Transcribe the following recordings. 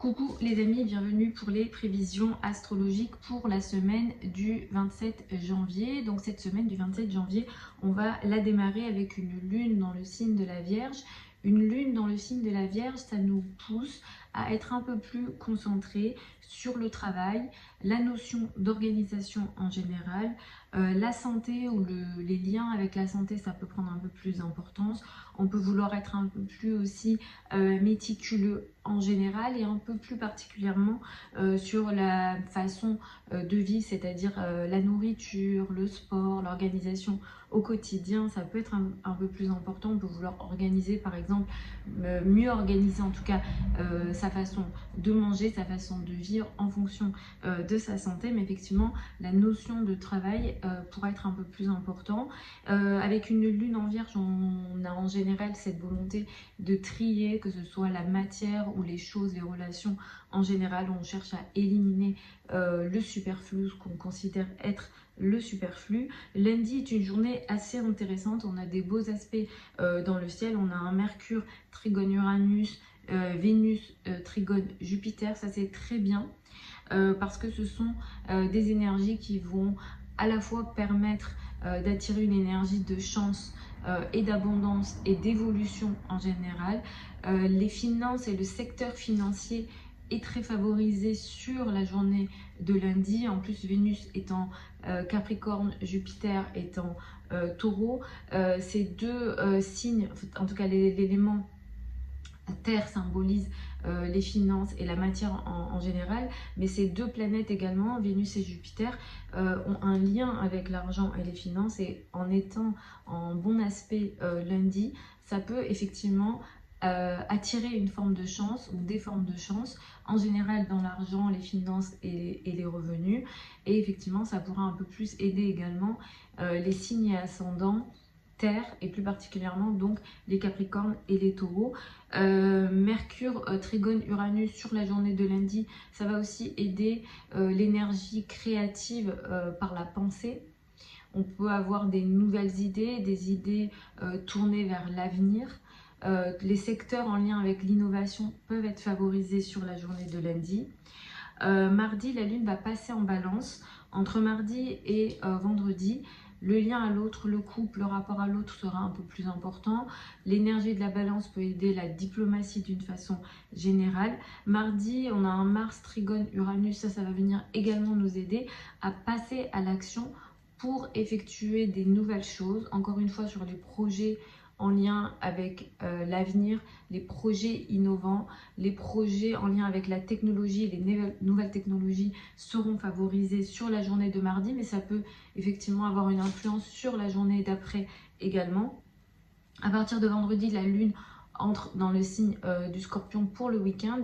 Coucou les amis, bienvenue pour les prévisions astrologiques pour la semaine du 27 janvier. Donc cette semaine du 27 janvier, on va la démarrer avec une lune dans le signe de la Vierge. Une lune dans le signe de la Vierge, ça nous pousse à être un peu plus concentrés sur le travail, la notion d'organisation en général, la santé ou les liens avec la santé, ça peut prendre un peu plus d'importance. On peut vouloir être un peu plus aussi méticuleux en général et un peu plus particulièrement sur la façon de vie, c'est-à-dire la nourriture, le sport, l'organisation au quotidien, ça peut être un peu plus important. On peut vouloir organiser par exemple, mieux organiser en tout cas sa façon de manger, sa façon de vivre en fonction de sa santé, mais effectivement la notion de travail pourra être un peu plus important. Avec une lune en Vierge, on a en général cette volonté de trier, que ce soit la matière ou les choses, les relations en général, on cherche à éliminer le superflu, ce qu'on considère être le superflu. Lundi est une journée assez intéressante, on a des beaux aspects dans le ciel, on a un Mercure trigone Uranus, Vénus trigone Jupiter, ça c'est très bien parce que ce sont des énergies qui vont à la fois permettre d'attirer une énergie de chance et d'abondance et d'évolution en général. Les finances et le secteur financier est très favorisé sur la journée de lundi. En plus, Vénus étant Capricorne, Jupiter étant Taureau, ces deux signes, en tout cas l'élément Terre symbolise les finances et la matière en général, mais ces deux planètes également, Vénus et Jupiter, ont un lien avec l'argent et les finances, et en étant en bon aspect lundi, ça peut effectivement attirer une forme de chance ou des formes de chance, en général dans l'argent, les finances et les revenus, et effectivement ça pourra un peu plus aider également les signes et ascendants Terre, et plus particulièrement donc les Capricornes et les Taureaux. Mercure trigone Uranus sur la journée de lundi, ça va aussi aider l'énergie créative par la pensée. On peut avoir des nouvelles idées, des idées tournées vers l'avenir. Les secteurs en lien avec l'innovation peuvent être favorisés sur la journée de lundi. Mardi, la lune va passer en balance. Entre mardi et vendredi, le lien à l'autre, le couple, le rapport à l'autre sera un peu plus important. L'énergie de la balance peut aider la diplomatie d'une façon générale. Mardi, on a un Mars trigone Uranus, ça va venir également nous aider à passer à l'action pour effectuer des nouvelles choses. Encore une fois, sur les projets en lien avec l'avenir, les projets innovants, les projets en lien avec la technologie, les nouvelles technologies seront favorisés sur la journée de mardi, mais ça peut effectivement avoir une influence sur la journée d'après également. À partir de vendredi, la lune entre dans le signe du Scorpion pour le week-end.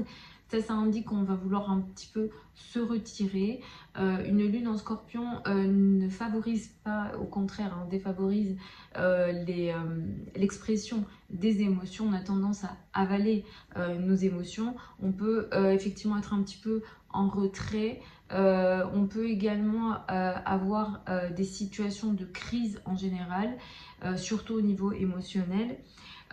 Ça indique qu'on va vouloir un petit peu se retirer. Une lune en Scorpion ne favorise pas, au contraire, hein, défavorise l'expression des émotions. On a tendance à avaler nos émotions. On peut effectivement être un petit peu en retrait. On peut également avoir des situations de crise en général, surtout au niveau émotionnel.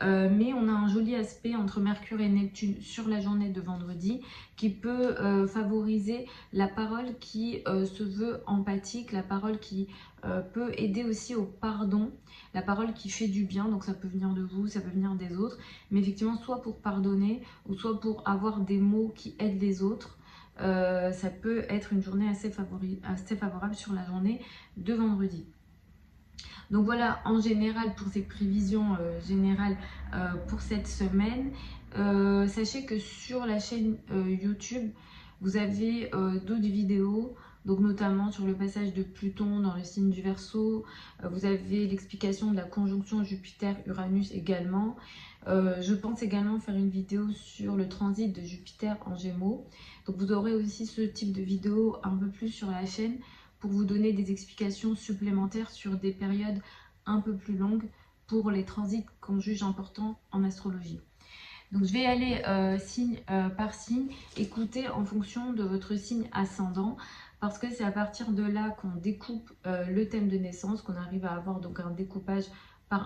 Mais on a un joli aspect entre Mercure et Neptune sur la journée de vendredi qui peut favoriser la parole qui se veut empathique, la parole qui peut aider aussi au pardon, la parole qui fait du bien, donc ça peut venir de vous, ça peut venir des autres, mais effectivement soit pour pardonner ou soit pour avoir des mots qui aident les autres. Ça peut être une journée assez favorable sur la journée de vendredi. Donc voilà, en général, pour ces prévisions générales pour cette semaine, sachez que sur la chaîne YouTube, vous avez d'autres vidéos, donc notamment sur le passage de Pluton dans le signe du Verseau. Vous avez l'explication de la conjonction Jupiter-Uranus également. Je pense également faire une vidéo sur le transit de Jupiter en Gémeaux. Donc vous aurez aussi ce type de vidéo un peu plus sur la chaîne, pour vous donner des explications supplémentaires sur des périodes un peu plus longues pour les transits qu'on juge importants en astrologie. Donc je vais aller signe par signe, écoutez en fonction de votre signe ascendant, parce que c'est à partir de là qu'on découpe le thème de naissance, qu'on arrive à avoir donc un découpage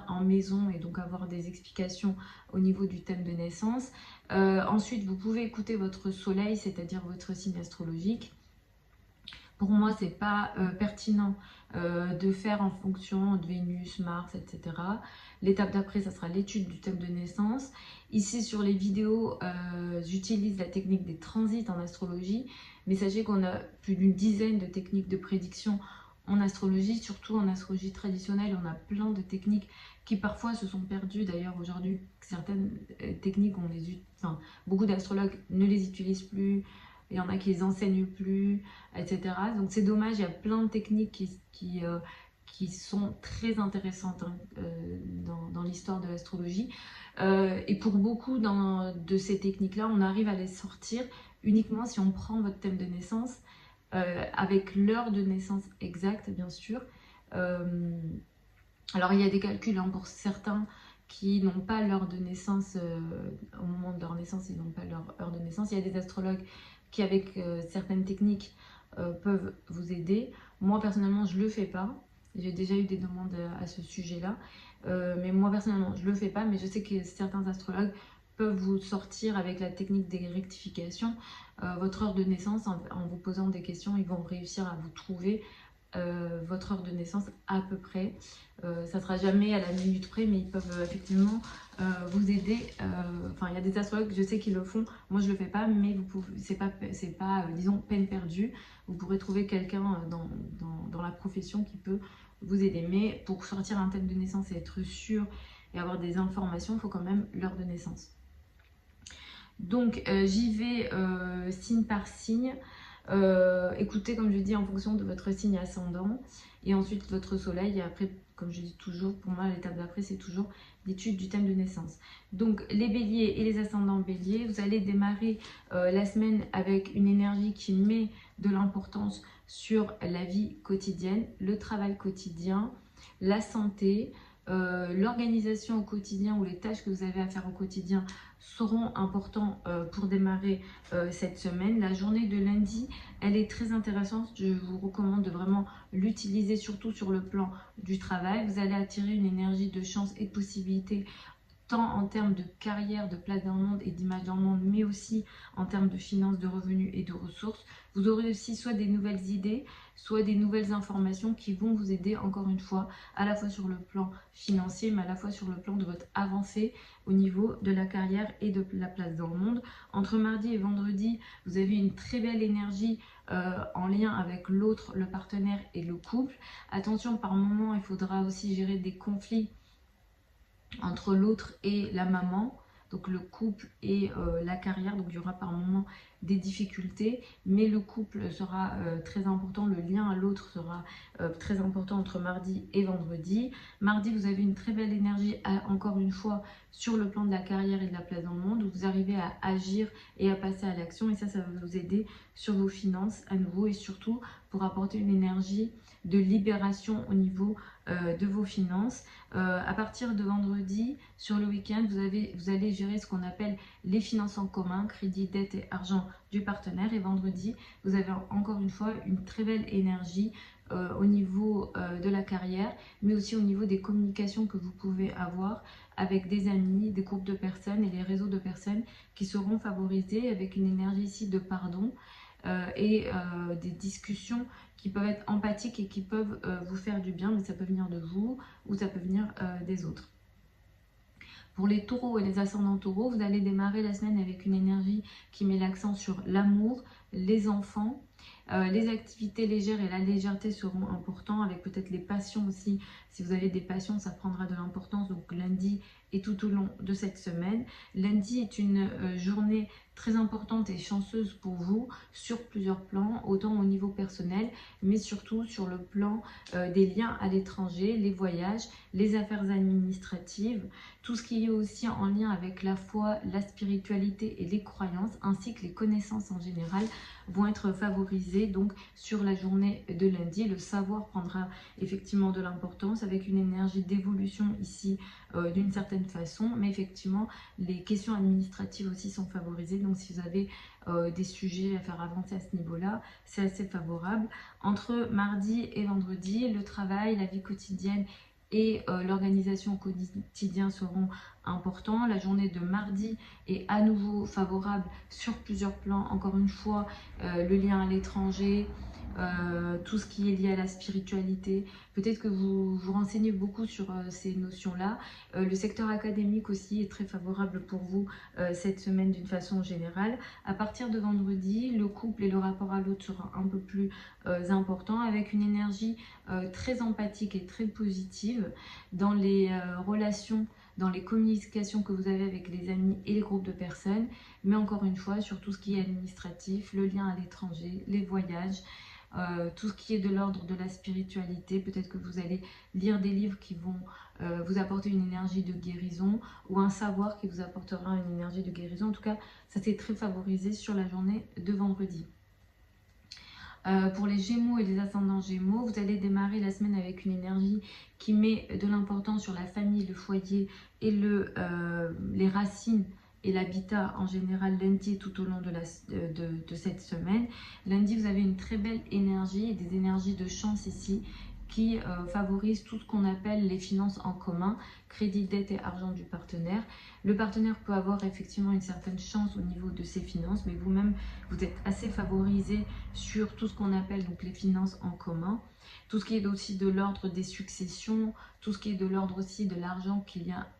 en maison et donc avoir des explications au niveau du thème de naissance. Ensuite, vous pouvez écouter votre soleil, c'est-à-dire votre signe astrologique. Pour moi, c'est pas pertinent de faire en fonction de Vénus, Mars, etc. L'étape d'après, ça sera l'étude du thème de naissance. Ici, sur les vidéos, j'utilise la technique des transits en astrologie. Mais sachez qu'on a plus d'une dizaine de techniques de prédiction en astrologie, surtout en astrologie traditionnelle. On a plein de techniques qui parfois se sont perdues. D'ailleurs, aujourd'hui, certaines techniques, beaucoup d'astrologues ne les utilisent plus. Il y en a qui les enseignent plus, etc. Donc c'est dommage, il y a plein de techniques qui sont très intéressantes dans l'histoire de l'astrologie. Et pour beaucoup de ces techniques-là, on arrive à les sortir uniquement si on prend votre thème de naissance, avec l'heure de naissance exacte, bien sûr. Alors il y a des calculs pour certains qui n'ont pas l'heure de naissance, au moment de leur naissance, ils n'ont pas leur heure de naissance. Il y a des astrologues qui, avec certaines techniques, peuvent vous aider. Moi, personnellement, je ne le fais pas. J'ai déjà eu des demandes à ce sujet-là. Mais moi, personnellement, je ne le fais pas. Mais je sais que certains astrologues peuvent vous sortir avec la technique des rectifications votre heure de naissance en vous posant des questions. Ils vont réussir à vous trouver votre heure de naissance à peu près. Ça sera jamais à la minute près, mais ils peuvent effectivement vous aider. Enfin, il y a des astrologues, je sais qu'ils le font. Moi, je le fais pas, mais vous pouvez. C'est pas disons, peine perdue. Vous pourrez trouver quelqu'un dans la profession qui peut vous aider. Mais pour sortir un thème de naissance et être sûr et avoir des informations, il faut quand même l'heure de naissance. Donc, j'y vais signe par signe. Écoutez, comme je dis, en fonction de votre signe ascendant et ensuite votre soleil. Et après, comme je dis toujours, pour moi, l'étape d'après, c'est toujours l'étude du thème de naissance. Donc, les béliers et les ascendants béliers, vous allez démarrer la semaine avec une énergie qui met de l'importance sur la vie quotidienne, le travail quotidien, la santé, l'organisation au quotidien ou les tâches que vous avez à faire au quotidien seront importants pour démarrer cette semaine. La journée de lundi, elle est très intéressante. Je vous recommande de vraiment l'utiliser, surtout sur le plan du travail. Vous allez attirer une énergie de chance et de possibilités, tant en termes de carrière, de place dans le monde et d'image dans le monde, mais aussi en termes de finances, de revenus et de ressources. Vous aurez aussi soit des nouvelles idées, soit des nouvelles informations qui vont vous aider, encore une fois, à la fois sur le plan financier, mais à la fois sur le plan de votre avancée au niveau de la carrière et de la place dans le monde. Entre mardi et vendredi, vous avez une très belle énergie en lien avec l'autre, le partenaire et le couple. Attention, par moment, il faudra aussi gérer des conflits entre l'autre et la maman, donc le couple et la carrière. Donc il y aura par moment des difficultés, mais le couple sera très important, le lien à l'autre sera très important entre mardi et vendredi. Mardi, vous avez une très belle énergie, encore une fois, sur le plan de la carrière et de la place dans le monde, où vous arrivez à agir et à passer à l'action, et ça va vous aider sur vos finances à nouveau, et surtout pour apporter une énergie de libération au niveau de vos finances. À partir de vendredi, sur le week-end, vous allez gérer ce qu'on appelle les finances en commun, crédit, dette et argent du partenaire. Et vendredi, vous avez encore une fois une très belle énergie au niveau de la carrière, mais aussi au niveau des communications que vous pouvez avoir avec des amis, des groupes de personnes et les réseaux de personnes qui seront favorisés avec une énergie ici de pardon et des discussions qui peuvent être empathiques et qui peuvent vous faire du bien, mais ça peut venir de vous ou ça peut venir des autres. Pour les taureaux et les ascendants taureaux, vous allez démarrer la semaine avec une énergie qui met l'accent sur l'amour, les enfants, les activités légères et la légèreté seront importants, avec peut-être les passions aussi. Si vous avez des passions, ça prendra de l'importance, donc lundi et tout au long de cette semaine. Lundi est une journée très importante et chanceuse pour vous sur plusieurs plans, autant au niveau personnel, mais surtout sur le plan des liens à l'étranger, les voyages, les affaires administratives, tout ce qui est aussi en lien avec la foi, la spiritualité et les croyances, ainsi que les connaissances en général, vont être favorisées donc sur la journée de lundi. Le savoir prendra effectivement de l'importance avec une énergie d'évolution ici d'une certaine façon, mais effectivement les questions administratives aussi sont favorisées. Donc si vous avez des sujets à faire avancer à ce niveau-là, c'est assez favorable. Entre mardi et vendredi, le travail, la vie quotidienne et l'organisation au quotidien seront importants. La journée de mardi est à nouveau favorable sur plusieurs plans. Encore une fois, le lien à l'étranger, tout ce qui est lié à la spiritualité. Peut-être que vous vous renseignez beaucoup sur ces notions-là. Le secteur académique aussi est très favorable pour vous cette semaine d'une façon générale. À partir de vendredi, le couple et le rapport à l'autre sera un peu plus important, avec une énergie très empathique et très positive dans les relations, dans les communications que vous avez avec les amis et les groupes de personnes, mais encore une fois sur tout ce qui est administratif, le lien à l'étranger, les voyages, tout ce qui est de l'ordre de la spiritualité. Peut-être que vous allez lire des livres qui vont vous apporter une énergie de guérison, ou un savoir qui vous apportera une énergie de guérison. En tout cas, ça s'est très favorisé sur la journée de vendredi. Pour les Gémeaux et les ascendants Gémeaux, vous allez démarrer la semaine avec une énergie qui met de l'importance sur la famille, le foyer et les racines et l'habitat en général lundi et tout au long de cette semaine. Lundi, vous avez une très belle énergie et des énergies de chance ici qui favorisent tout ce qu'on appelle les finances en commun, crédit, dette et argent du partenaire. Le partenaire peut avoir effectivement une certaine chance au niveau de ses finances, mais vous-même, vous êtes assez favorisé sur tout ce qu'on appelle donc les finances en commun. Tout ce qui est aussi de l'ordre des successions, tout ce qui est de l'ordre aussi de l'argent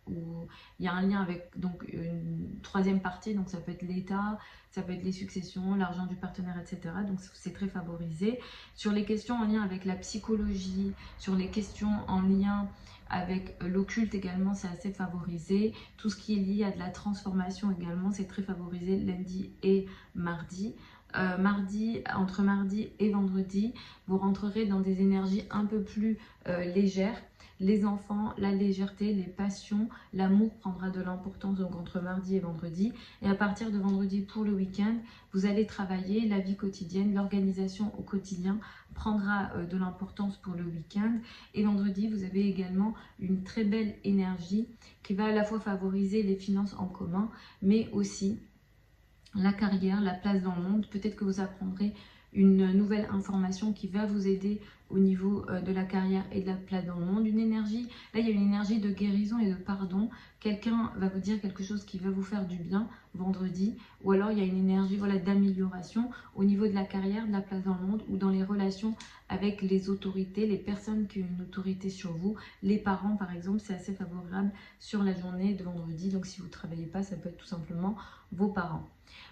où il y a un lien avec donc une troisième partie, donc ça peut être l'État, ça peut être les successions, l'argent du partenaire, etc. Donc c'est très favorisé. Sur les questions en lien avec la psychologie, sur les questions en lien avec l'occulte également, c'est assez favorisé. Tout ce qui est lié à de la transformation également, c'est très favorisé lundi et mardi. Entre mardi et vendredi, vous rentrerez dans des énergies un peu plus légères. Les enfants, la légèreté, les passions, l'amour prendra de l'importance donc entre mardi et vendredi. Et à partir de vendredi pour le week-end, vous allez travailler la vie quotidienne, l'organisation au quotidien prendra de l'importance pour le week-end. Et vendredi, vous avez également une très belle énergie qui va à la fois favoriser les finances en commun, mais aussi la carrière, la place dans le monde. Peut-être que vous apprendrez une nouvelle information qui va vous aider au niveau de la carrière et de la place dans le monde. Une énergie, là il y a une énergie de guérison et de pardon. Quelqu'un va vous dire quelque chose qui va vous faire du bien vendredi, ou alors il y a une énergie voilà, d'amélioration au niveau de la carrière, de la place dans le monde, ou dans les relations avec les autorités, les personnes qui ont une autorité sur vous. Les parents par exemple, c'est assez favorable sur la journée de vendredi. Donc si vous ne travaillez pas, ça peut être tout simplement vos parents.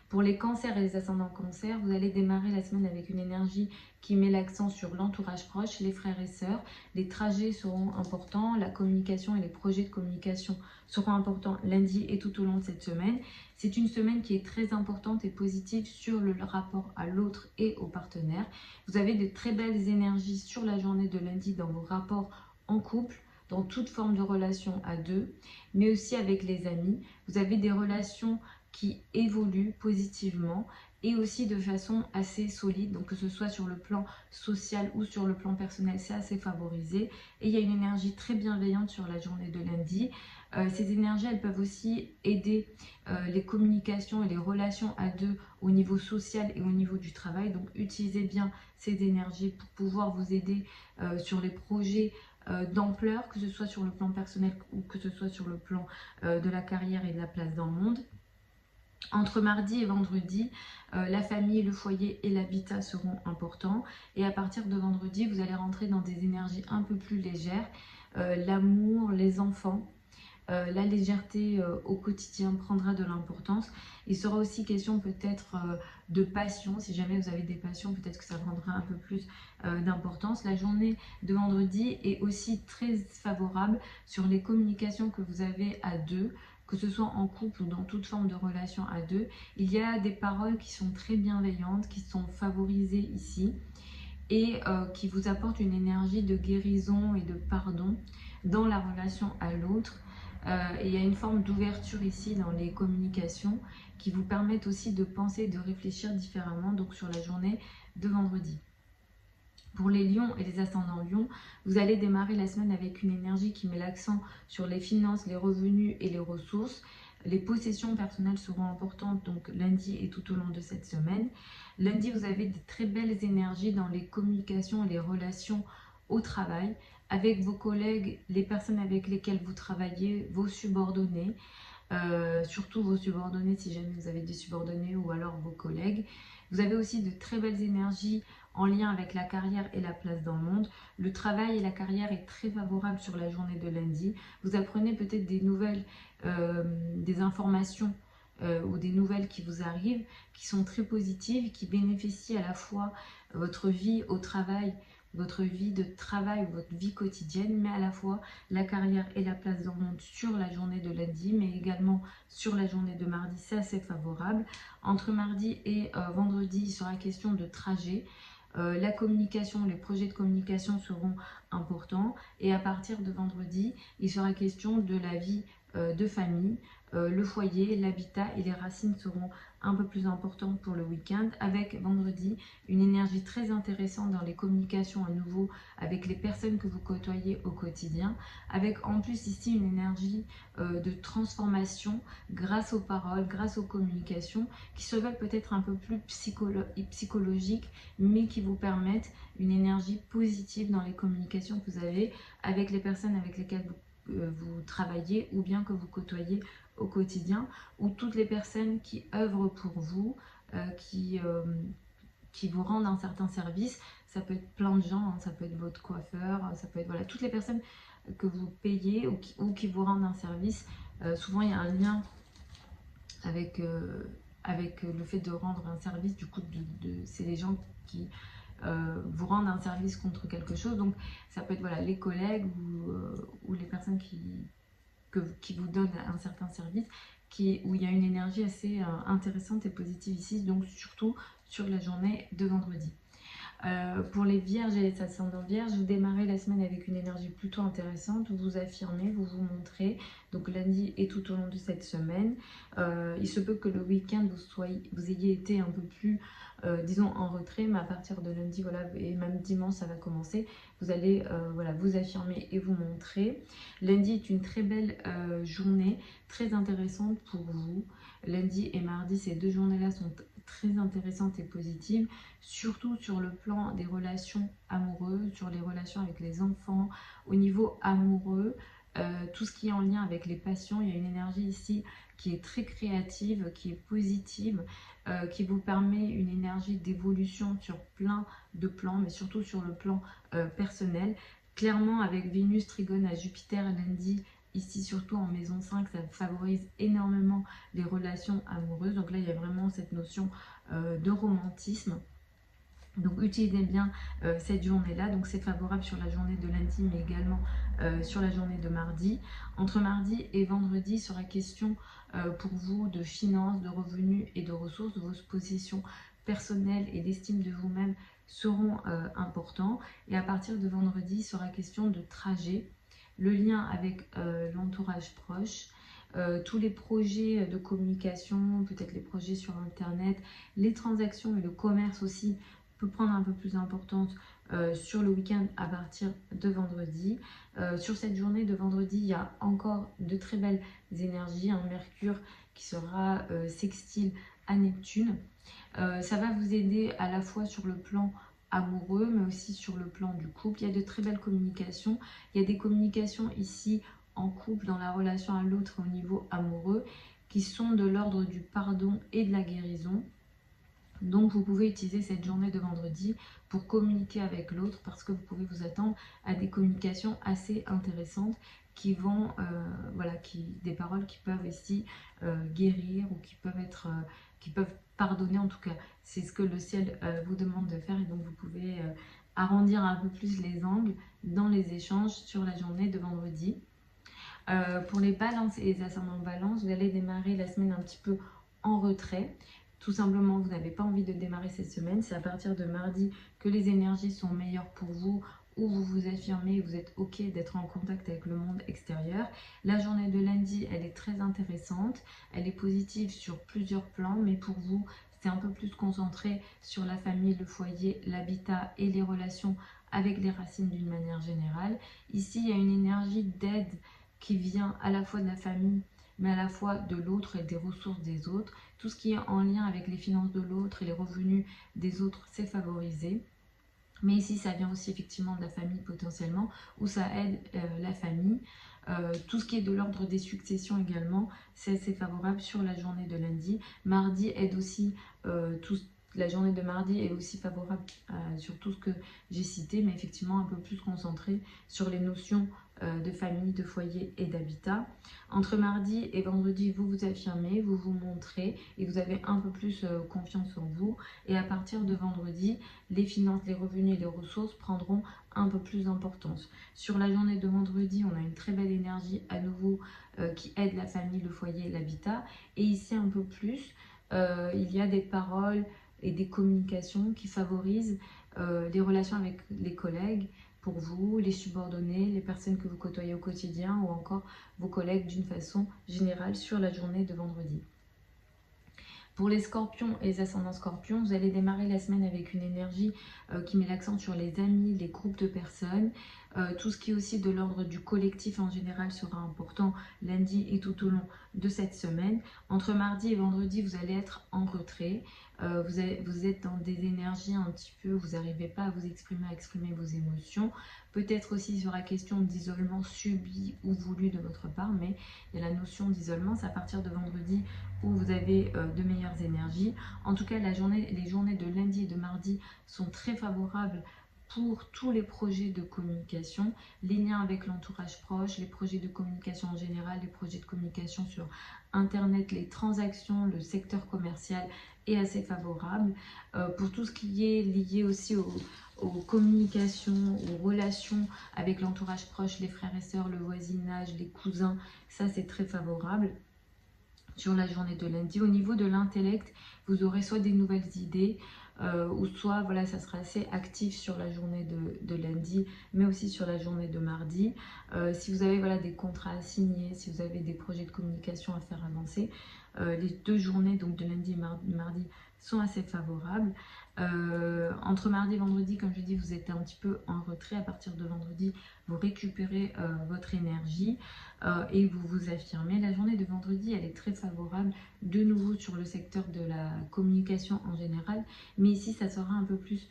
Pour les cancers et les ascendants cancers, vous allez démarrer la semaine avec une énergie qui met l'accent sur l'entourage proche, les frères et sœurs. Les trajets seront importants, la communication et les projets de communication seront importants lundi et tout au long de cette semaine. C'est une semaine qui est très importante et positive sur le rapport à l'autre et au partenaire. Vous avez de très belles énergies sur la journée de lundi dans vos rapports en couple, dans toute forme de relation à deux, mais aussi avec les amis. Vous avez des relations qui évoluent positivement et aussi de façon assez solide, donc que ce soit sur le plan social ou sur le plan personnel, c'est assez favorisé. Et il y a une énergie très bienveillante sur la journée de lundi. Ces énergies, elles peuvent aussi aider les communications et les relations à deux au niveau social et au niveau du travail. Donc utilisez bien ces énergies pour pouvoir vous aider sur les projets d'ampleur, que ce soit sur le plan personnel ou que ce soit sur le plan de la carrière et de la place dans le monde. Entre mardi et vendredi, la famille, le foyer et l'habitat seront importants. Et à partir de vendredi, vous allez rentrer dans des énergies un peu plus légères. L'amour, les enfants, la légèreté au quotidien prendra de l'importance. Il sera aussi question peut-être de passion. Si jamais vous avez des passions, peut-être que ça prendra un peu plus d'importance. La journée de vendredi est aussi très favorable sur les communications que vous avez à deux, que ce soit en couple ou dans toute forme de relation à deux. Il y a des paroles qui sont très bienveillantes, qui sont favorisées ici et qui vous apportent une énergie de guérison et de pardon dans la relation à l'autre. Et il y a une forme d'ouverture ici dans les communications qui vous permettent aussi de penser, de réfléchir différemment donc sur la journée de vendredi. Pour les lions et les ascendants lions, vous allez démarrer la semaine avec une énergie qui met l'accent sur les finances, les revenus et les ressources. Les possessions personnelles seront importantes donc lundi et tout au long de cette semaine. Lundi, vous avez de très belles énergies dans les communications et les relations au travail, avec vos collègues, les personnes avec lesquelles vous travaillez, vos subordonnés, surtout vos subordonnés si jamais vous avez des subordonnés ou alors vos collègues. Vous avez aussi de très belles énergies en lien avec la carrière et la place dans le monde. Le travail et la carrière est très favorable sur la journée de lundi. Vous apprenez peut-être des nouvelles, des informations ou des nouvelles qui vous arrivent, qui sont très positives, qui bénéficient à la fois votre vie au travail, votre vie de travail, votre vie quotidienne, mais à la fois la carrière et la place dans le monde sur la journée de lundi, mais également sur la journée de mardi, c'est assez favorable. Entre mardi et vendredi, il sera question de trajet. La communication, les projets de communication seront importants. Et à partir de vendredi, il sera question de la vie de famille, le foyer, l'habitat et les racines seront un peu plus importants pour le week-end. Avec vendredi, une énergie très intéressante dans les communications à nouveau avec les personnes que vous côtoyez au quotidien. Avec en plus ici une énergie de transformation grâce aux paroles, grâce aux communications qui se veulent peut-être un peu plus psychologiques, mais qui vous permettent une énergie positive dans les communications que vous avez avec les personnes avec lesquelles vous travaillez ou bien que vous côtoyez au quotidien, ou toutes les personnes qui œuvrent pour vous, qui vous rendent un certain service. Ça peut être plein de gens, hein, ça peut être votre coiffeur, ça peut être voilà, toutes les personnes que vous payez ou qui vous rendent un service. Souvent il y a un lien avec, avec le fait de rendre un service, du coup c'est les gens qui vous rendent un service contre quelque chose. Donc ça peut être voilà, les collègues ou les personnes qui vous donnent un certain service, où il y a une énergie assez intéressante et positive ici, donc surtout sur la journée de vendredi. Pour les vierges et les ascendants vierges, vous démarrez la semaine avec une énergie plutôt intéressante, vous vous affirmez, vous vous montrez, donc lundi et tout au long de cette semaine. Il se peut que le week-end vous ayez été un peu plus, disons, en retrait, mais à partir de lundi, voilà, et même dimanche, ça va commencer. Vous allez voilà, vous affirmer et vous montrer. Lundi est une très belle journée, très intéressante pour vous. Lundi et mardi, ces deux journées-là sont très intéressantes et positives, surtout sur le plan des relations amoureuses, sur les relations avec les enfants, au niveau amoureux, tout ce qui est en lien avec les passions. Il y a une énergie ici qui est très créative, qui est positive, qui vous permet une énergie d'évolution sur plein de plans, mais surtout sur le plan personnel. Clairement, avec Vénus trigone à Jupiter lundi, ici surtout en maison 5, ça favorise énormément les relations amoureuses. Donc là, il y a vraiment cette notion de romantisme. Donc utilisez bien cette journée-là. Donc c'est favorable sur la journée de lundi, mais également sur la journée de mardi. Entre mardi et vendredi, il sera question pour vous de finances, de revenus et de ressources. Vos positions personnelles et d'estime de vous-même seront importants. Et à partir de vendredi, il sera question de trajet, le lien avec l'entourage proche, tous les projets de communication, peut-être les projets sur Internet, les transactions et le commerce aussi peut prendre un peu plus d'importance sur le week-end à partir de vendredi. Sur cette journée de vendredi, il y a encore de très belles énergies, un Mercure qui sera sextile à Neptune. Ça va vous aider à la fois sur le plan amoureux, mais aussi sur le plan du couple. Il y a de très belles communications. Il y a des communications ici en couple, dans la relation à l'autre au niveau amoureux, qui sont de l'ordre du pardon et de la guérison. Donc vous pouvez utiliser cette journée de vendredi pour communiquer avec l'autre, parce que vous pouvez vous attendre à des communications assez intéressantes qui vont, voilà, des paroles qui peuvent ici guérir ou qui peuvent être, qui peuvent pardonner. En tout cas, c'est ce que le ciel vous demande de faire, et donc vous pouvez arrondir un peu plus les angles dans les échanges sur la journée de vendredi. Pour les balances et les ascendants balance, vous allez démarrer la semaine un petit peu en retrait. Tout simplement, vous n'avez pas envie de démarrer cette semaine. C'est à partir de mardi que les énergies sont meilleures pour vous, où vous vous affirmez, vous êtes OK d'être en contact avec le monde extérieur. La journée de lundi, elle est très intéressante. Elle est positive sur plusieurs plans, mais pour vous, c'est un peu plus concentré sur la famille, le foyer, l'habitat et les relations avec les racines d'une manière générale. Ici, il y a une énergie d'aide qui vient à la fois de la famille, mais à la fois de l'autre et des ressources des autres. Tout ce qui est en lien avec les finances de l'autre et les revenus des autres, c'est favorisé. Mais ici, ça vient aussi effectivement de la famille potentiellement, où ça aide la famille. Tout ce qui est de l'ordre des successions également, c'est assez favorable sur la journée de lundi. Mardi aide aussi, la journée de mardi est aussi favorable sur tout ce que j'ai cité, mais effectivement un peu plus concentré sur les notions de famille, de foyer et d'habitat. Entre mardi et vendredi, vous vous affirmez, vous vous montrez et vous avez un peu plus confiance en vous. Et à partir de vendredi, les finances, les revenus et les ressources prendront un peu plus d'importance. Sur la journée de vendredi, on a une très belle énergie à nouveau qui aide la famille, le foyer et l'habitat. Et ici un peu plus, il y a des paroles et des communications qui favorisent les relations avec les collègues, pour vous, les subordonnés, les personnes que vous côtoyez au quotidien ou encore vos collègues d'une façon générale sur la journée de vendredi. Pour les scorpions et les ascendants scorpions, vous allez démarrer la semaine avec une énergie qui met l'accent sur les amis, les groupes de personnes. Tout ce qui est aussi de l'ordre du collectif en général sera important lundi et tout au long de cette semaine. Entre mardi et vendredi, vous allez être en retrait. Vous êtes dans des énergies un petit peu, vous n'arrivez pas à vous exprimer, à exprimer vos émotions. Peut-être aussi il sera question d'isolement subi ou voulu de votre part, mais il y a la notion d'isolement, c'est à partir de vendredi où vous avez de meilleures énergies. En tout cas, les journées de lundi et de mardi sont très favorables pour tous les projets de communication, les liens avec l'entourage proche, les projets de communication en général, les projets de communication sur Internet, les transactions, le secteur commercial est assez favorable. Pour tout ce qui est lié aussi aux communications, aux relations avec l'entourage proche, les frères et sœurs, le voisinage, les cousins, ça c'est très favorable sur la journée de lundi. Au niveau de l'intellect, vous aurez soit des nouvelles idées, ou soit voilà, ça sera assez actif sur la journée de lundi, mais aussi sur la journée de mardi. Si vous avez voilà, des contrats à signer, si vous avez des projets de communication à faire avancer, les deux journées donc de lundi et mardi sont assez favorables. Entre mardi et vendredi, comme je dis, vous êtes un petit peu en retrait. À partir de vendredi, vous récupérez votre énergie et vous vous affirmez. La journée de vendredi, elle est très favorable de nouveau sur le secteur de la communication en général, mais ici, ça sera un peu plus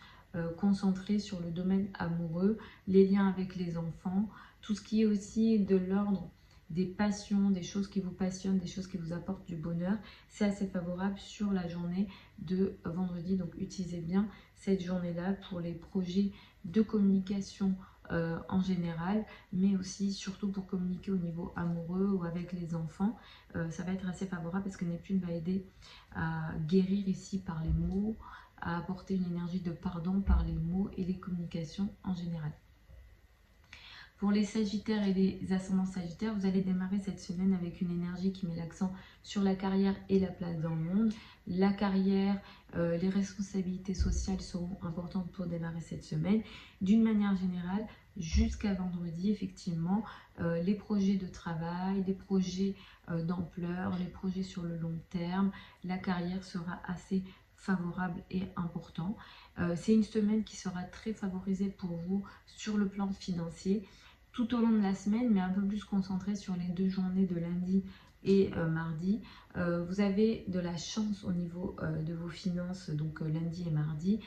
concentré sur le domaine amoureux, les liens avec les enfants, tout ce qui est aussi de l'ordre des passions, des choses qui vous passionnent, des choses qui vous apportent du bonheur. C'est assez favorable sur la journée de vendredi. Donc utilisez bien cette journée-là pour les projets de communication en général, mais aussi surtout pour communiquer au niveau amoureux ou avec les enfants. Ça va être assez favorable parce que Neptune va aider à guérir ici par les mots, à apporter une énergie de pardon par les mots et les communications en général. Pour les Sagittaires et les ascendants Sagittaires, vous allez démarrer cette semaine avec une énergie qui met l'accent sur la carrière et la place dans le monde. La carrière, les responsabilités sociales seront importantes pour démarrer cette semaine. D'une manière générale, jusqu'à vendredi, effectivement, les projets de travail, les projets d'ampleur, les projets sur le long terme, la carrière sera assez favorable et important. C'est une semaine qui sera très favorisée pour vous sur le plan financier tout au long de la semaine, mais un peu plus concentré sur les deux journées de lundi et mardi. Vous avez de la chance au niveau de vos finances, donc lundi et mardi.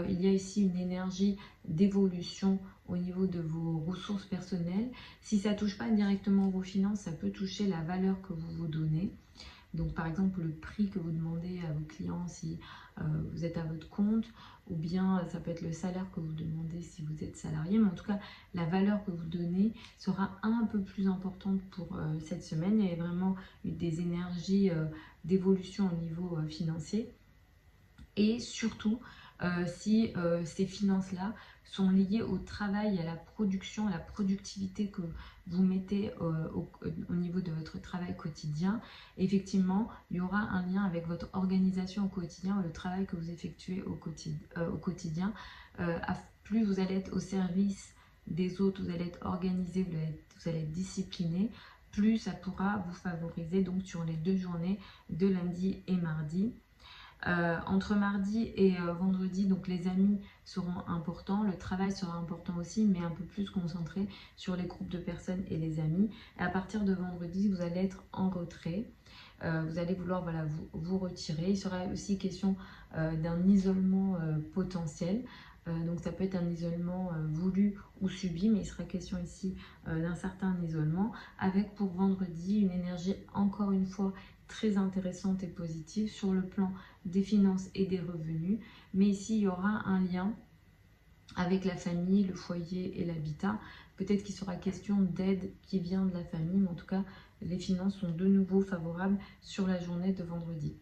Il y a ici une énergie d'évolution au niveau de vos ressources personnelles. Si ça ne touche pas directement vos finances, ça peut toucher la valeur que vous vous donnez. Donc par exemple le prix que vous demandez à vos clients si vous êtes à votre compte, ou bien ça peut être le salaire que vous demandez si vous êtes salarié, mais en tout cas la valeur que vous donnez sera un peu plus importante pour cette semaine. Il y a vraiment eu des énergies d'évolution au niveau financier. Et surtout, si ces finances-là sont liées au travail, à la production, à la productivité que vous mettez au niveau de votre travail quotidien, effectivement, il y aura un lien avec votre organisation au quotidien, le travail que vous effectuez au quotidien. Plus vous allez être au service des autres, vous allez être organisé, vous allez être discipliné, plus ça pourra vous favoriser donc sur les deux journées de lundi et mardi. Entre mardi et vendredi, donc les amis seront importants, le travail sera important aussi, mais un peu plus concentré sur les groupes de personnes et les amis. Et à partir de vendredi, vous allez être en retrait. Vous allez vouloir voilà, vous retirer. Il sera aussi question d'un isolement potentiel. Donc ça peut être un isolement voulu ou subi, mais il sera question ici d'un certain isolement, avec pour vendredi une énergie encore une fois très intéressante et positive sur le plan des finances et des revenus. Mais ici, il y aura un lien avec la famille, le foyer et l'habitat. Peut-être qu'il sera question d'aide qui vient de la famille, mais en tout cas, les finances sont de nouveau favorables sur la journée de vendredi.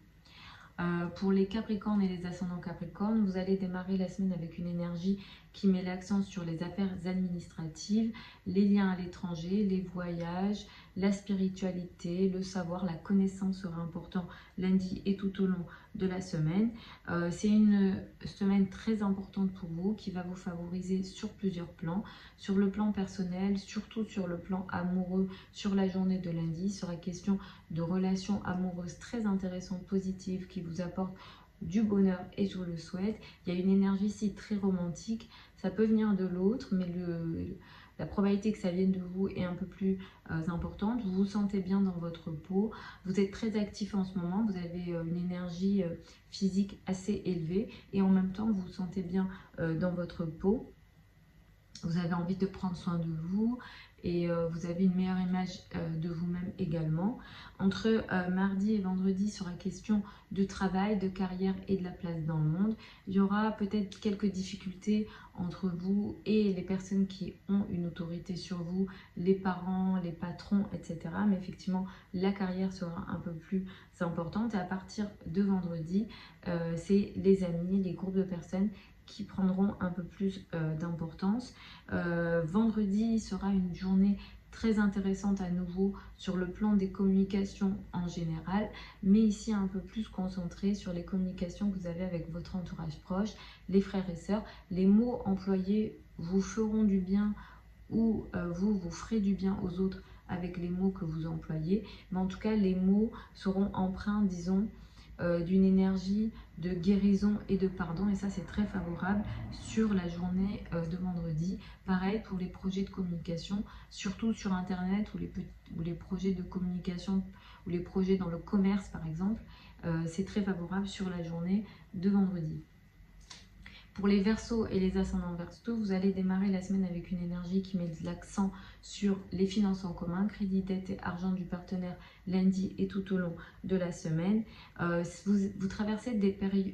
Pour les Capricornes et les ascendants Capricornes, vous allez démarrer la semaine avec une énergie qui met l'accent sur les affaires administratives, les liens à l'étranger, les voyages, la spiritualité, le savoir, la connaissance sera important lundi et tout au long de la semaine. C'est une semaine très importante pour vous qui va vous favoriser sur plusieurs plans. Sur le plan personnel, surtout sur le plan amoureux, sur la journée de lundi, il sera question de relations amoureuses très intéressantes, positives, qui vous apportent du bonheur et je vous le souhaite. Il y a une énergie ici très romantique, ça peut venir de l'autre, mais la probabilité que ça vienne de vous est un peu plus importante. Vous vous sentez bien dans votre peau, vous êtes très actif en ce moment, vous avez une énergie physique assez élevée et en même temps vous vous sentez bien dans votre peau. Vous avez envie de prendre soin de vous et vous avez une meilleure image de vous-même également. Entre mardi et vendredi, il sera question de travail, de carrière et de la place dans le monde. Il y aura peut-être quelques difficultés entre vous et les personnes qui ont une autorité sur vous, les parents, les patrons, etc. Mais effectivement, la carrière sera un peu plus importante. Et à partir de vendredi, c'est les amis, les groupes de personnes qui prendront un peu plus d'importance. Vendredi sera une journée très intéressante à nouveau sur le plan des communications en général, mais ici un peu plus concentré sur les communications que vous avez avec votre entourage proche, les frères et sœurs. Les mots employés vous feront du bien ou vous ferez du bien aux autres avec les mots que vous employez, mais en tout cas les mots seront empreints, disons, d'une énergie de guérison et de pardon, et ça c'est très favorable sur la journée de vendredi. Pareil pour les projets de communication, surtout sur internet ou les projets de communication ou les projets dans le commerce par exemple, c'est très favorable sur la journée de vendredi. Pour les Verseaux et les ascendants Verseaux, vous allez démarrer la semaine avec une énergie qui met de l'accent sur les finances en commun, crédit, dette et argent du partenaire lundi et tout au long de la semaine. Vous traversez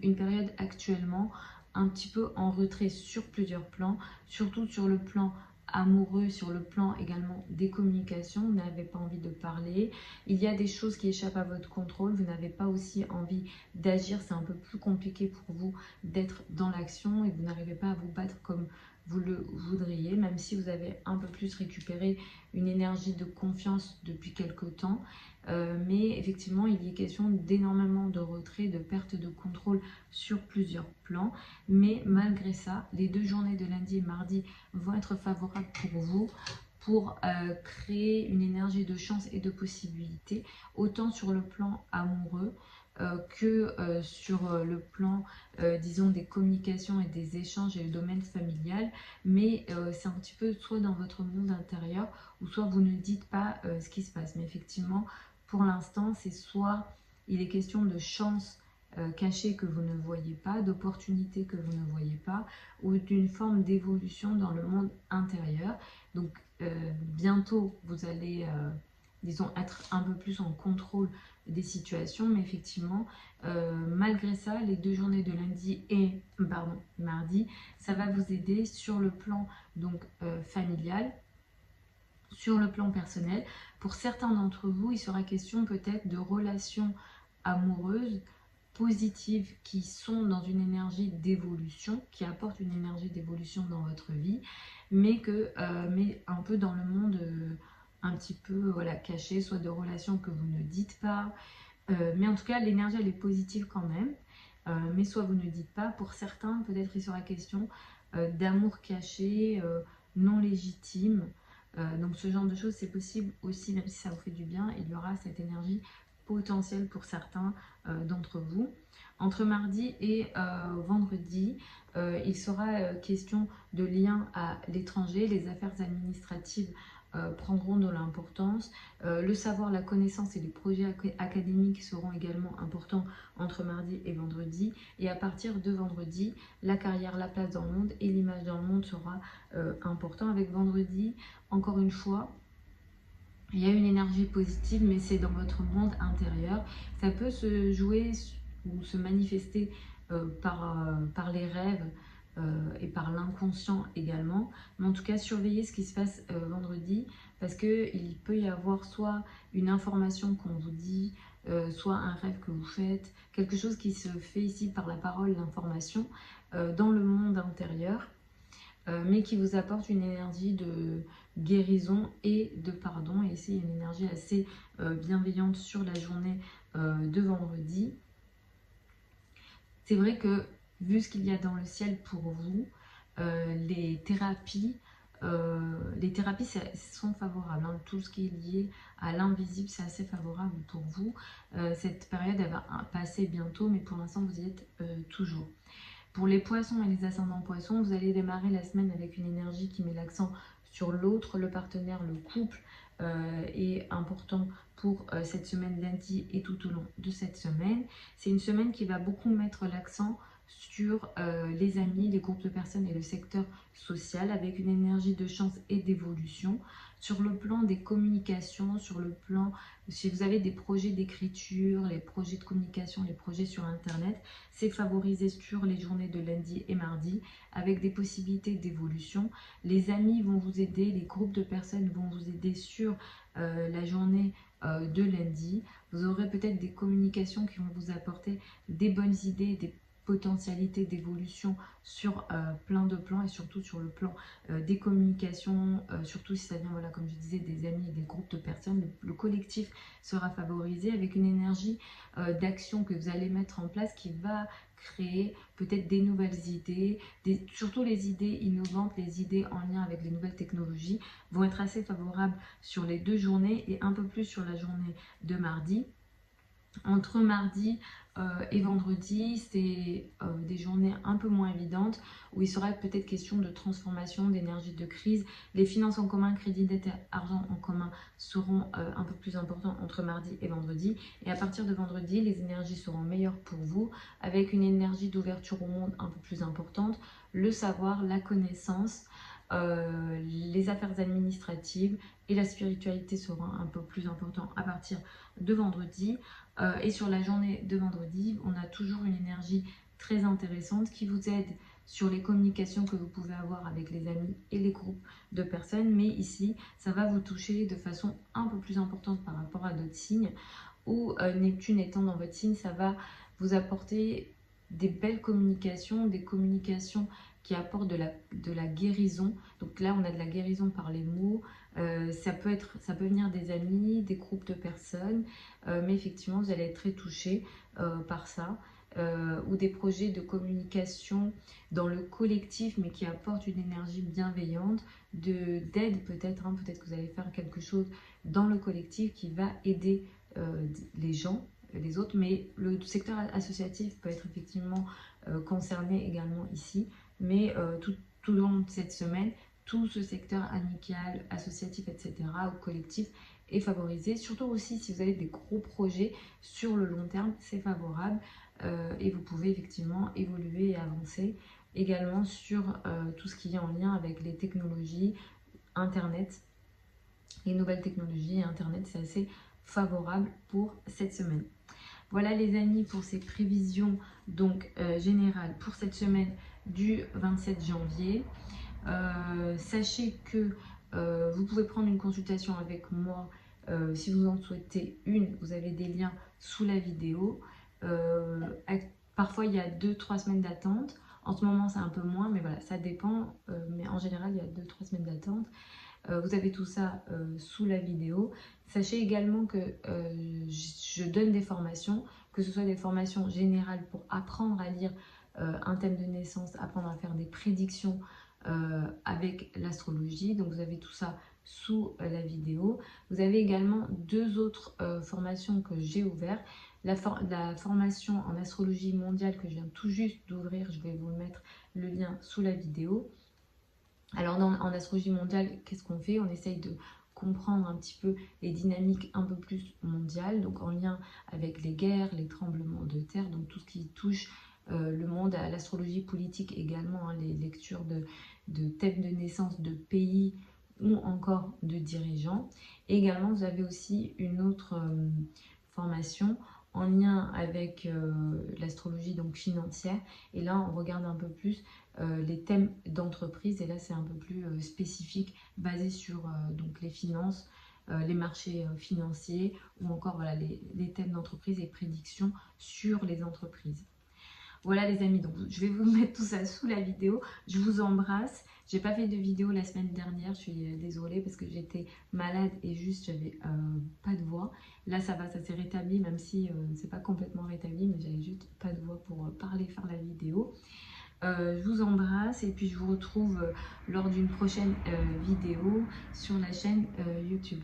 une période actuellement un petit peu en retrait sur plusieurs plans, surtout sur le plan amoureux, sur le plan également des communications. Vous n'avez pas envie de parler, il y a des choses qui échappent à votre contrôle, vous n'avez pas aussi envie d'agir, c'est un peu plus compliqué pour vous d'être dans l'action et vous n'arrivez pas à vous battre comme vous le voudriez, même si vous avez un peu plus récupéré une énergie de confiance depuis quelque temps. Mais effectivement, il y est question d'énormément de retrait, de perte de contrôle sur plusieurs plans. Mais malgré ça, les deux journées de lundi et mardi vont être favorables pour vous pour créer une énergie de chance et de possibilités, autant sur le plan amoureux que sur le plan, disons, des communications et des échanges et le domaine familial. Mais c'est un petit peu soit dans votre monde intérieur ou soit vous ne dites pas ce qui se passe. Mais effectivement, pour l'instant, c'est soit il est question de chance cachée que vous ne voyez pas, d'opportunités que vous ne voyez pas, ou d'une forme d'évolution dans le monde intérieur. Donc bientôt, vous allez, disons, être un peu plus en contrôle des situations, mais effectivement, malgré ça, les deux journées de lundi et mardi, ça va vous aider sur le plan donc familial, sur le plan personnel. Pour certains d'entre vous, il sera question peut-être de relations amoureuses positives qui sont dans une énergie d'évolution, qui apportent une énergie d'évolution dans votre vie, mais un peu dans le monde un petit peu voilà, caché, soit de relations que vous ne dites pas, mais en tout cas l'énergie elle est positive quand même, mais soit vous ne dites pas. Pour certains peut-être il sera question d'amour caché, non légitime, donc ce genre de choses c'est possible aussi, même si ça vous fait du bien, il y aura cette énergie potentielle pour certains d'entre vous. Entre mardi et vendredi, il sera question de liens à l'étranger, les affaires administratives prendront de l'importance. Le savoir, la connaissance et les projets académiques seront également importants entre mardi et vendredi. Et à partir de vendredi, la carrière, la place dans le monde et l'image dans le monde sera important. Avec vendredi, encore une fois, il y a une énergie positive, mais c'est dans votre monde intérieur. Ça peut se jouer ou se manifester par les rêves et par l'inconscient également. Mais en tout cas, surveillez ce qui se passe vendredi, parce qu'il peut y avoir soit une information qu'on vous dit, soit un rêve que vous faites, quelque chose qui se fait ici par la parole, l'information, dans le monde intérieur. Mais qui vous apporte une énergie de guérison et de pardon. Et ici, il y a une énergie assez bienveillante sur la journée de vendredi. C'est vrai que, vu ce qu'il y a dans le ciel pour vous, les thérapies sont favorables. Hein. Tout ce qui est lié à l'invisible, c'est assez favorable pour vous. Cette période, elle va passer bientôt, mais pour l'instant, vous y êtes toujours. Pour les poissons et les ascendants poissons, vous allez démarrer la semaine avec une énergie qui met l'accent sur l'autre, le partenaire, le couple est important pour cette semaine lundi et tout au long de cette semaine. C'est une semaine qui va beaucoup mettre l'accent sur les amis, les groupes de personnes et le secteur social avec une énergie de chance et d'évolution. Sur le plan des communications, sur le plan, si vous avez des projets d'écriture, les projets de communication, les projets sur Internet, c'est favorisé sur les journées de lundi et mardi avec des possibilités d'évolution. Les amis vont vous aider, les groupes de personnes vont vous aider sur la journée de lundi. Vous aurez peut-être des communications qui vont vous apporter des bonnes idées, des potentialités d'évolution sur plein de plans et surtout sur le plan des communications, surtout si ça vient, voilà, comme je disais, des amis et des groupes de personnes. Le collectif sera favorisé avec une énergie d'action que vous allez mettre en place qui va créer peut-être des nouvelles idées, surtout les idées innovantes, les idées en lien avec les nouvelles technologies vont être assez favorables sur les 2 journées et un peu plus sur la journée de mardi. Entre mardi et vendredi, c'est des journées un peu moins évidentes où il sera peut-être question de transformation, d'énergie de crise. Les finances en commun, crédit, dette et argent en commun seront un peu plus importants entre mardi et vendredi. Et à partir de vendredi, les énergies seront meilleures pour vous avec une énergie d'ouverture au monde un peu plus importante, le savoir, la connaissance, les affaires administratives et la spiritualité seront un peu plus importants à partir de vendredi. Et sur la journée de vendredi, on a toujours une énergie très intéressante qui vous aide sur les communications que vous pouvez avoir avec les amis et les groupes de personnes. Mais ici, ça va vous toucher de façon un peu plus importante par rapport à d'autres signes où Neptune étant dans votre signe, ça va vous apporter des belles communications, des communications qui apportent de la guérison. Donc là, on a de la guérison par les mots. Ça peut venir des amis, des groupes de personnes, mais effectivement, vous allez être très touché par ça. Ou des projets de communication dans le collectif, mais qui apportent une énergie bienveillante, d'aide peut-être. Hein, peut-être que vous allez faire quelque chose dans le collectif qui va aider les gens, les autres, mais le secteur associatif peut être effectivement concerné également ici. Mais tout au long de cette semaine, tout ce secteur amical, associatif, etc., ou collectif est favorisé. Surtout aussi si vous avez des gros projets sur le long terme, c'est favorable et vous pouvez effectivement évoluer et avancer également sur tout ce qui est en lien avec les technologies, Internet, les nouvelles technologies et Internet, c'est assez favorable pour cette semaine. Voilà les amis pour ces prévisions donc générales pour cette semaine du 27 janvier. Sachez que vous pouvez prendre une consultation avec moi si vous en souhaitez une. Vous avez des liens sous la vidéo. Parfois il y a 2-3 semaines d'attente. En ce moment c'est un peu moins, mais voilà, ça dépend. Mais en général il y a 2-3 semaines d'attente. Vous avez tout ça sous la vidéo. Sachez également que je donne des formations, que ce soit des formations générales pour apprendre à lire un thème de naissance, apprendre à faire des prédictions avec l'astrologie. Donc vous avez tout ça sous la vidéo. Vous avez également 2 autres formations que j'ai ouvertes. La formation en astrologie mondiale que je viens tout juste d'ouvrir, je vais vous mettre le lien sous la vidéo. Alors en astrologie mondiale, qu'est-ce qu'on fait? On essaye de comprendre un petit peu les dynamiques un peu plus mondiales, donc en lien avec les guerres, les tremblements de terre, donc tout ce qui touche le monde, à l'astrologie politique également, hein, les lectures de thèmes de naissance de pays ou encore de dirigeants. Et également, vous avez aussi une autre formation en lien avec l'astrologie donc financière. Et là, on regarde un peu plus les thèmes d'entreprise. Et là, c'est un peu plus spécifique, basé sur donc les finances, les marchés financiers ou encore voilà, les thèmes d'entreprise et prédictions sur les entreprises. Voilà les amis, donc je vais vous mettre tout ça sous la vidéo. Je vous embrasse. J'ai pas fait de vidéo la semaine dernière, je suis désolée parce que j'étais malade et juste j'avais pas de voix. Là ça va, ça s'est rétabli, même si c'est pas complètement rétabli, mais j'avais juste pas de voix pour parler, faire la vidéo. Je vous embrasse et puis je vous retrouve lors d'une prochaine vidéo sur la chaîne YouTube.